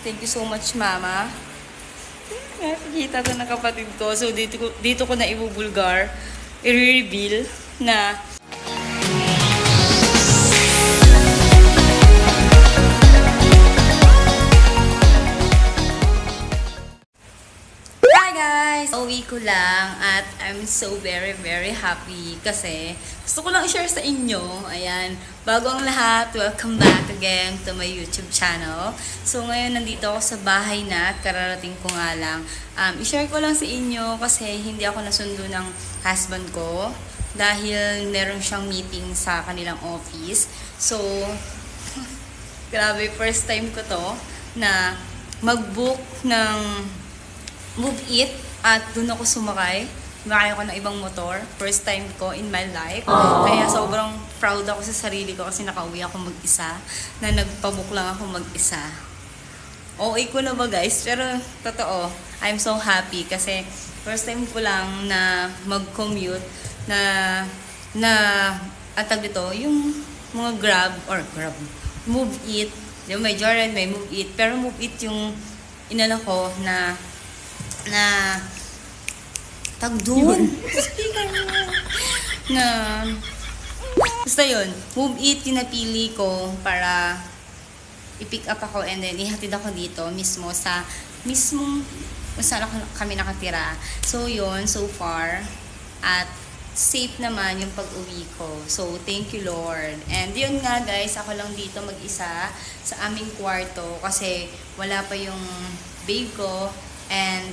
Thank you so much, Mama. Nakikita ko ng kapatid ko. So, dito ko na ibubulgar, i-reveal na hi guys! Uwi ko lang at I'm so very happy kasi gusto ko lang i-share sa inyo. Ayan, bago ang lahat, welcome back again to my YouTube channel. So ngayon nandito ako sa bahay na at kararating ko nga lang. I-share ko lang sa inyo kasi hindi ako nasundo ng husband ko dahil meron siyang meeting sa kanilang office. So, grabe, first time ko to na mag-book ng Move It at doon ako sumakay. Sumakay ako ng ibang motor. First time ko in my life. Kaya sobrang proud ako sa sarili ko kasi nakauwi ako mag-isa. Na nagpabook lang ako mag-isa. Okay ko na ba guys? Pero totoo, I'm so happy kasi first time ko lang na mag-commute na atag dito, yung mga Grab, Move It. Yung may Jordan, may Move It. Pero Move It yung inala ko na tag doon. na basta yun, Move It yung napili ko para i-pick up ako and then ihatid ako dito mismo sa mismong kung saan kami nakatira. So yun, so far at safe naman yung pag-uwi ko. So thank you Lord. And yun nga guys, ako lang dito mag-isa sa aming kwarto kasi wala pa yung babe ko. And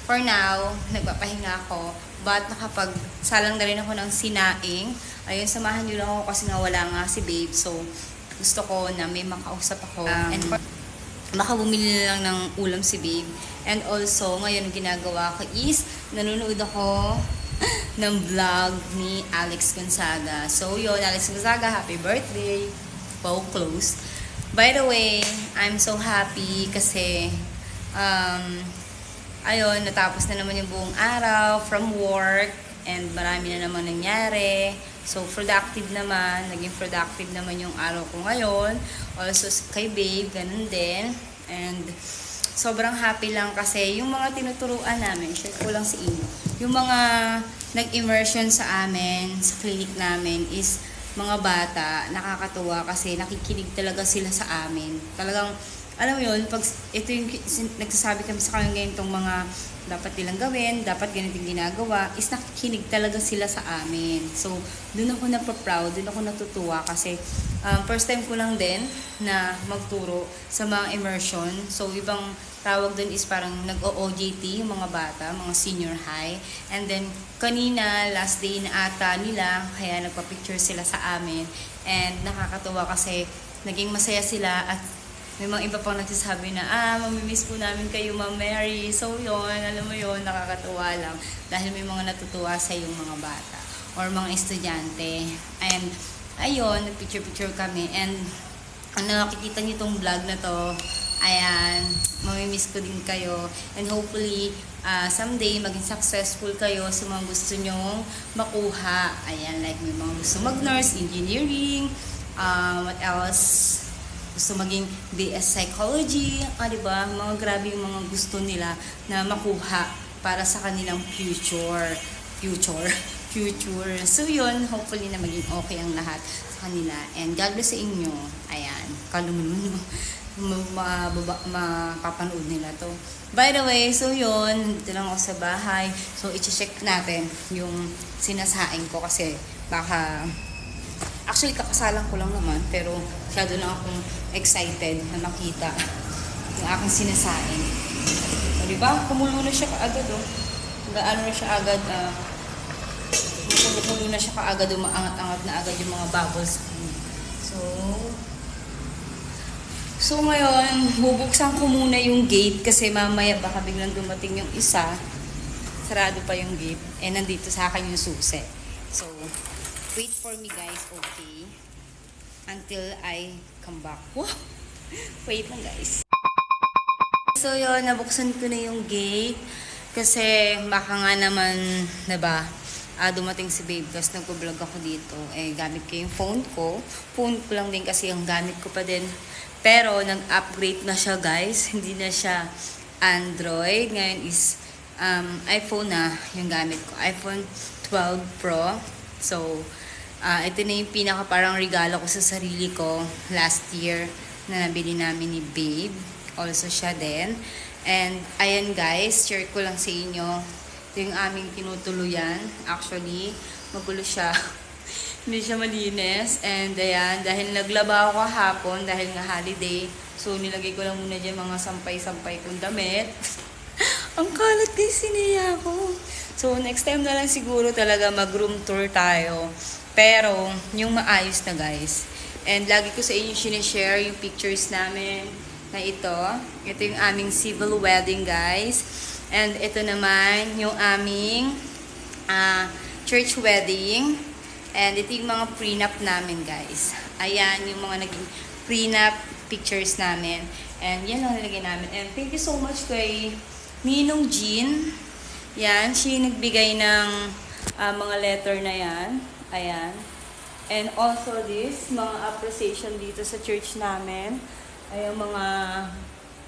for now, nagpapahinga ako. But nakapagsalang na rin ako ng sinaing. Ayun, samahan nyo lang ako kasi nga wala nga si babe. So, gusto ko na may makausap ako. And makabumili lang ng ulam si babe. And also, ngayon ginagawa ko is, nanonood ako ng vlog ni Alex Gonzaga. So, yun, Alex Gonzaga, happy birthday. Wow, close. By the way, I'm so happy kasi ayun, natapos na naman yung buong araw from work and marami na naman nangyari. So, productive naman. Naging productive naman yung araw ko ngayon. Also, kay babe, ganun din. And sobrang happy lang kasi yung mga tinuturuan namin, share ko lang sa inyo. Yung mga nag-immersion sa amin, sa clinic namin is mga bata, nakakatuwa kasi nakikinig talaga sila sa amin. Talagang alam mo yun, pag ito yung nagsasabi kami sa kanila ganitong mga dapat nilang gawin, dapat ganitong ginagawa, is nakikinig talaga sila sa amin. So, doon ako napaproud, doon ako natutuwa kasi first time ko lang din na magturo sa mga immersion. So, ibang tawag doon is parang nag-OJT yung mga bata, mga senior high. And then, kanina, last day na ata nila, kaya nagpa-picture sila sa amin. And nakakatuwa kasi naging masaya sila at may mga iba pang nagsasabi na, mamimiss po namin kayo, Ma'am Mary. So, yun, alam mo yun, nakakatuwa lang. Dahil may mga natutuwa sa yung mga bata or mga estudyante. And, ayun, nag-picture-picture kami. And, ang nakikita niyo itong vlog na to, ayan, mamimiss ko din kayo. And hopefully, someday, maging successful kayo sa mga gusto nyong makuha. Ayan, like may mga gusto mag-nurse, engineering, what else? Gusto maging BS Psychology, diba? Mga grabe yung mga gusto nila na makuha para sa kanilang future. So yun, hopefully na maging okay ang lahat sa kanila. And God bless sa inyo. Ayan, kalumuno mapapanood nila to. By the way, so yun, dito lang ako sa bahay. So, i-check natin yung sinasaing ko kasi baka actually, kakasalan ko lang naman, pero masyado na akong excited na makita yung aking sinasain. O, diba? Kumulo na siya kaagad, oh. Gaano na siya agad, kumulo na siya kaagad, umaangat-angat na agad yung mga bubbles. So ngayon, bubuksan ko muna yung gate kasi mamaya baka biglang dumating yung isa. Sarado pa yung gate. Eh, nandito sa akin yung susi. So, wait for me guys, okay? Until I come back. Wow! Wait lang guys. So yun, nabuksan ko na yung gate. Kasi baka nga naman, diba, dumating si babe. Tapos nag-vlog ako dito. Eh, gamit ko yung phone ko. Phone ko lang din kasi yung gamit ko pa din Pero nag-upgrade na siya guys. Hindi na siya Android. Ngayon is iPhone na yung gamit ko. iPhone 12 Pro. So, ito na yung pinaka parang regalo ko sa sarili ko last year na nabili namin ni Babe. Also siya din. And ayan guys, share ko lang sa inyo. Ito yung aming tinutuluyan. Actually, magulo siya. Hindi siya malinis. And ayan, dahil naglaba ako kahapon, dahil nga holiday, so nilagay ko lang muna dyan mga sampay-sampay kong damit. Ang kalat guys, siniya ko. So next time na lang siguro talaga mag-room tour tayo. Pero, yung maayos na guys. And lagi ko sa inyo sinishare yung pictures namin na ito. Ito yung aming civil wedding guys. And ito naman yung aming church wedding. And ito yung mga prenup namin guys. Ayan yung mga naging prenup pictures namin. And yan lang nilagay namin. And thank you so much kay Ninong Jean. Yan, siya nagbigay ng mga letter na yan. Ayan. And also this, mga appreciation dito sa church namin. Ayan, mga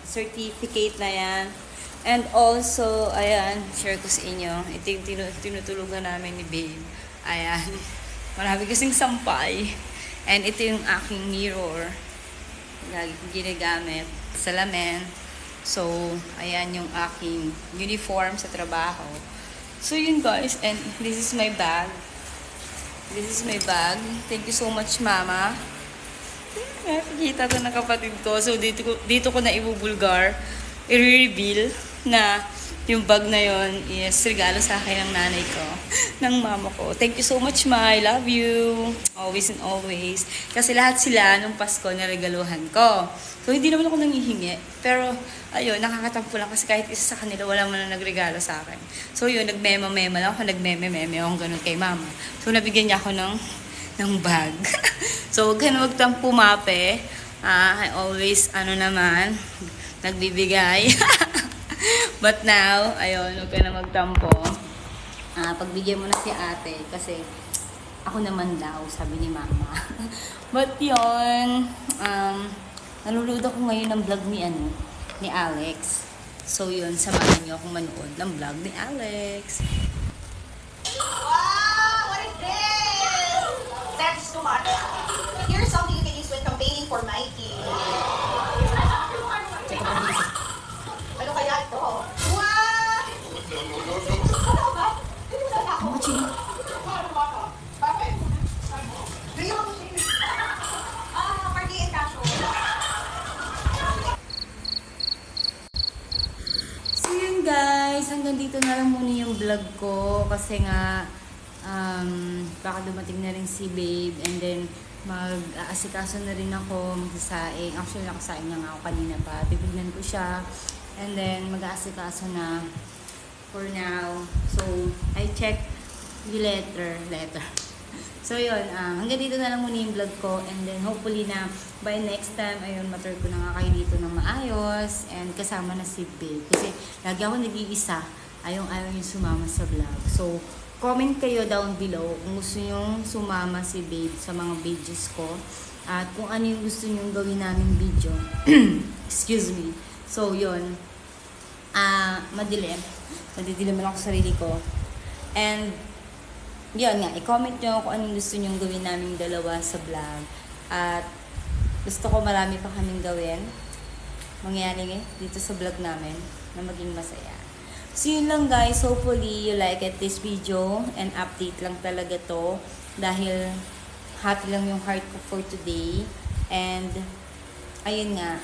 certificate na yan. And also, ayan, share ko sa inyo. Ito yung tinutulugan namin ni Babe. Ayan. Marami kasing sampay. And ito yung aking mirror. Lagi kong ginagamit. Salamin. So, ayan yung aking uniform sa trabaho. So, yun guys. And this is my bag. This is my bag. Thank you so much, Mama. Nakikita to ng kapatid ko. So, dito ko na ibubulgar. I-reveal na yung bag na yon is regalo sa akin ng nanay ko, ng mama ko. Thank you so much, Ma. I love you. Always and always. Kasi lahat sila nung Pasko na regaluhan ko. So, hindi naman ako nangihingi. Pero, ayun, nakakatampo lang kasi kahit isa sa kanila, wala man na nagregalo sa akin. So, yun, nagmema-mema lang ako. Nagmeme-meme akong ganun kay Mama. So, nabigyan niya ako ng bag. So, huwag ka na magtampo, Mape. I always, nagbibigay. But now, ayun, huwag ka na magtampo. Pagbigyan mo na si ate kasi ako naman daw, sabi ni Mama. But yun, nalulod ako ngayon ng vlog ni Alex. So yun, samahan niyo akong manood ng vlog ni Alex. Wow! What is this? That's too much. Here's something you can use when campaigning for Nike. Ano kaya ito? Wow! Ano chili? Bakit? Do you want party and casual. So yun guys, hanggang dito na lang muna yung vlog ko kasi nga baka dumating na rin si Babe and then mag-aasikaso na rin ako, magsasaing. Actually, nakasaing na nga ako kanina pa. Bibignan ko siya. And then, mag-aasikaso na for now. So, I check the letter. So, yun. Hanggang dito na lang muna yung vlog ko. And then, hopefully na by next time, ayun, matur ko na nga kayo dito ng maayos. And kasama na si Babe. Kasi, lagi ako nag-iisa. Ayaw yung sumama sa vlog. So, comment kayo down below kung gusto nyong sumama si Babe sa mga videos ko. At kung ano yung gusto nyong gawin namin video. Excuse me. So, yun. Madilim. Nadidiliman ako sa sarili ko. And, yun nga. I-comment nyo kung anong gusto nyong gawin namin dalawa sa vlog. At, gusto ko marami pa kaming gawin. Mangyayari dito sa vlog namin na maging masaya. So yun lang guys, hopefully you like it this video and update lang talaga to dahil happy lang yung heart ko for today and ayun nga,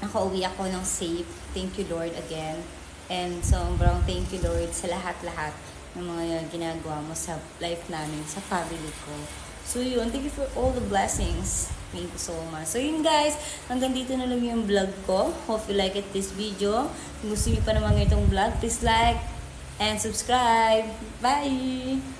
nakauwi ako ng safe. Thank you Lord again and sobrang thank you Lord sa lahat-lahat ng mga ginagawa mo sa life namin, sa family ko. So yun, thank you for all the blessings. Thank you so much. So yun guys, hanggang dito na lang yung vlog ko. Hope you like it this video. Kung gusto niyo pa naman itong vlog, please like and subscribe. Bye!